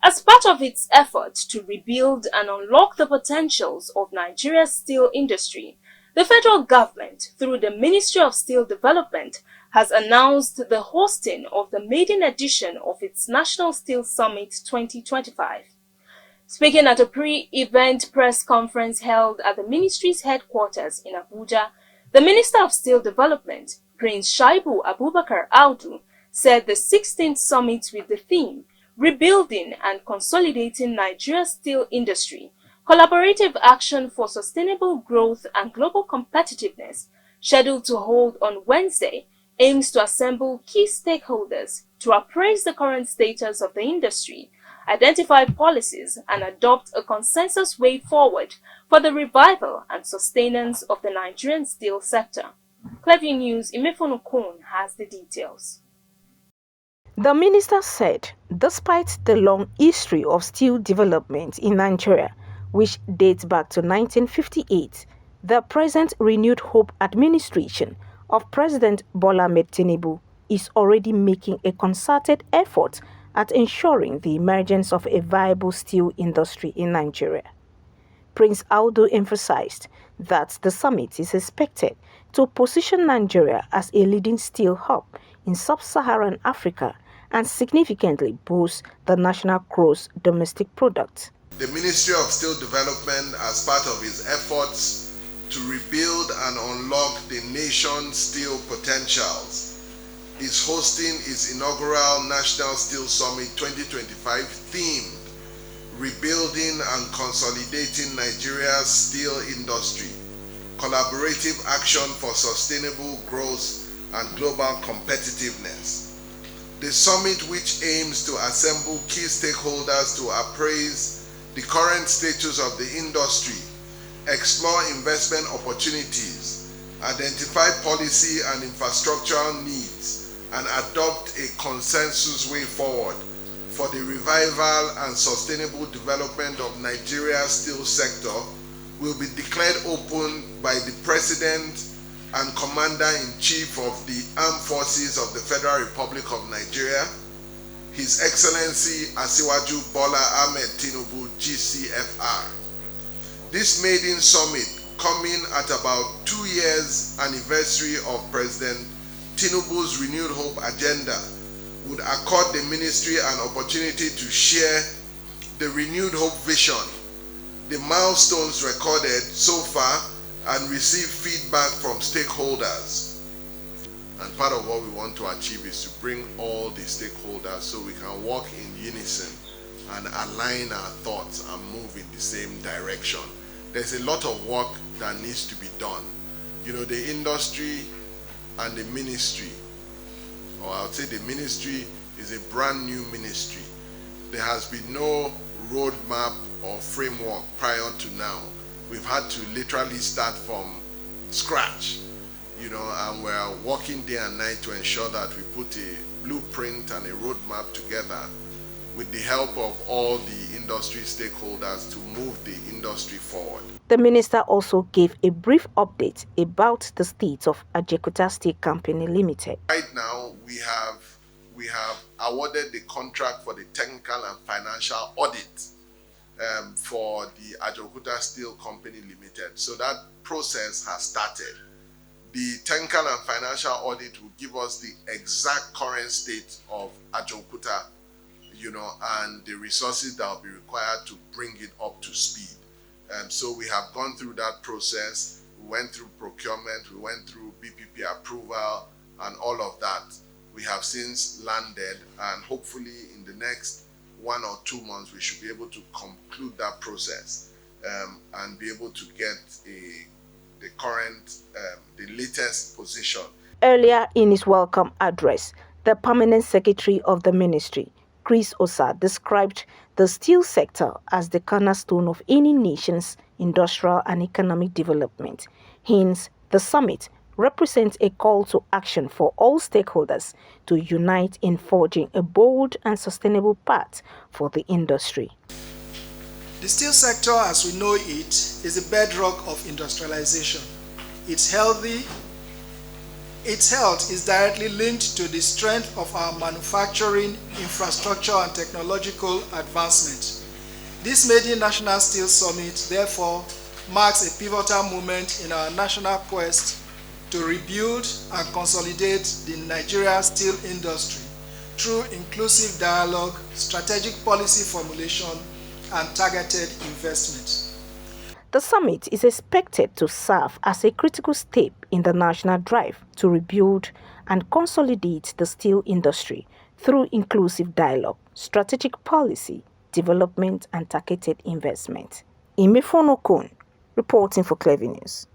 As part of its effort to rebuild and unlock the potentials of Nigeria's steel industry, the federal government, through the Ministry of Steel Development, has announced the hosting of the maiden edition of its National Steel Summit 2025. Speaking at a pre-event press conference held at the ministry's headquarters in Abuja, the Minister of Steel Development, Prince Shaibu Abubakar Audu, said the 16th summit with the theme Rebuilding and Consolidating Nigeria's Steel Industry, Collaborative Action for Sustainable Growth and Global Competitiveness, scheduled to hold on Wednesday, aims to assemble key stakeholders to appraise the current status of the industry, identify policies, and adopt a consensus way forward for the revival and sustenance of the Nigerian steel sector. Cleview News' Imefonu Kun has the details. The minister said, despite the long history of steel development in Nigeria, which dates back to 1958, the present renewed hope administration of President Bola Ahmed Tinubu is already making a concerted effort at ensuring the emergence of a viable steel industry in Nigeria. Prince Audu emphasized that the summit is expected to position Nigeria as a leading steel hub in sub-Saharan Africa and significantly boost the national gross domestic product. The Ministry of Steel Development, as part of its efforts to rebuild and unlock the nation's steel potentials, is hosting its inaugural National Steel Summit 2025 themed Rebuilding and Consolidating Nigeria's Steel Industry, Collaborative Action for Sustainable Growth and Global Competitiveness. The summit, which aims to assemble key stakeholders to appraise the current status of the industry, explore investment opportunities, identify policy and infrastructural needs, and adopt a consensus way forward for the revival and sustainable development of Nigeria's steel sector, will be declared open by the President and Commander-in-Chief of the Armed Forces of the Federal Republic of Nigeria, His Excellency Asiwaju Bola Ahmed Tinubu, GCFR. This maiden summit, coming at about 2 years anniversary of President Tinubu's Renewed Hope agenda, would accord the ministry an opportunity to share the Renewed Hope vision, the milestones recorded so far, and receive feedback from stakeholders. And part of what we want to achieve is to bring all the stakeholders so we can work in unison and align our thoughts and move in the same direction. There's a lot of work that needs to be done. You know, the industry and the ministry, or I would say the ministry is a brand new ministry. There has been no roadmap or framework prior to now. We've had to literally start from scratch, you know, and we're working day and night to ensure that we put a blueprint and a roadmap together with the help of all the industry stakeholders to move the industry forward. The minister also gave a brief update about the state of Ajaokuta Steel Company Limited. Right now, we have awarded the contract for the technical and financial audit for the Ajaokuta Steel Company Limited. So that process has started. The technical and financial audit will give us the exact current state of Ajaokuta, you know, and the resources that will be required to bring it up to speed. So we have gone through that process. We went through procurement, we went through BPP approval, and all of that. We have since landed, and hopefully in the next 1 or 2 months, we should be able to conclude that process and be able to get the current, the latest position. Earlier in his welcome address, the permanent secretary of the ministry, Chris Osa, described the steel sector as the cornerstone of any nation's industrial and economic development. Hence, the summit represents a call to action for all stakeholders to unite in forging a bold and sustainable path for the industry. The steel sector, as we know it, is the bedrock of industrialization. It's healthy, Its health is directly linked to the strength of our manufacturing, infrastructure, and technological advancement. This Maiden National Steel Summit, therefore, marks a pivotal moment in our national quest to rebuild and consolidate the Nigeria steel industry through inclusive dialogue, strategic policy formulation, and targeted investment. The summit is expected to serve as a critical step in the national drive to rebuild and consolidate the steel industry through inclusive dialogue, strategic policy, development, and targeted investment. Imefonokun, reporting for Clever News.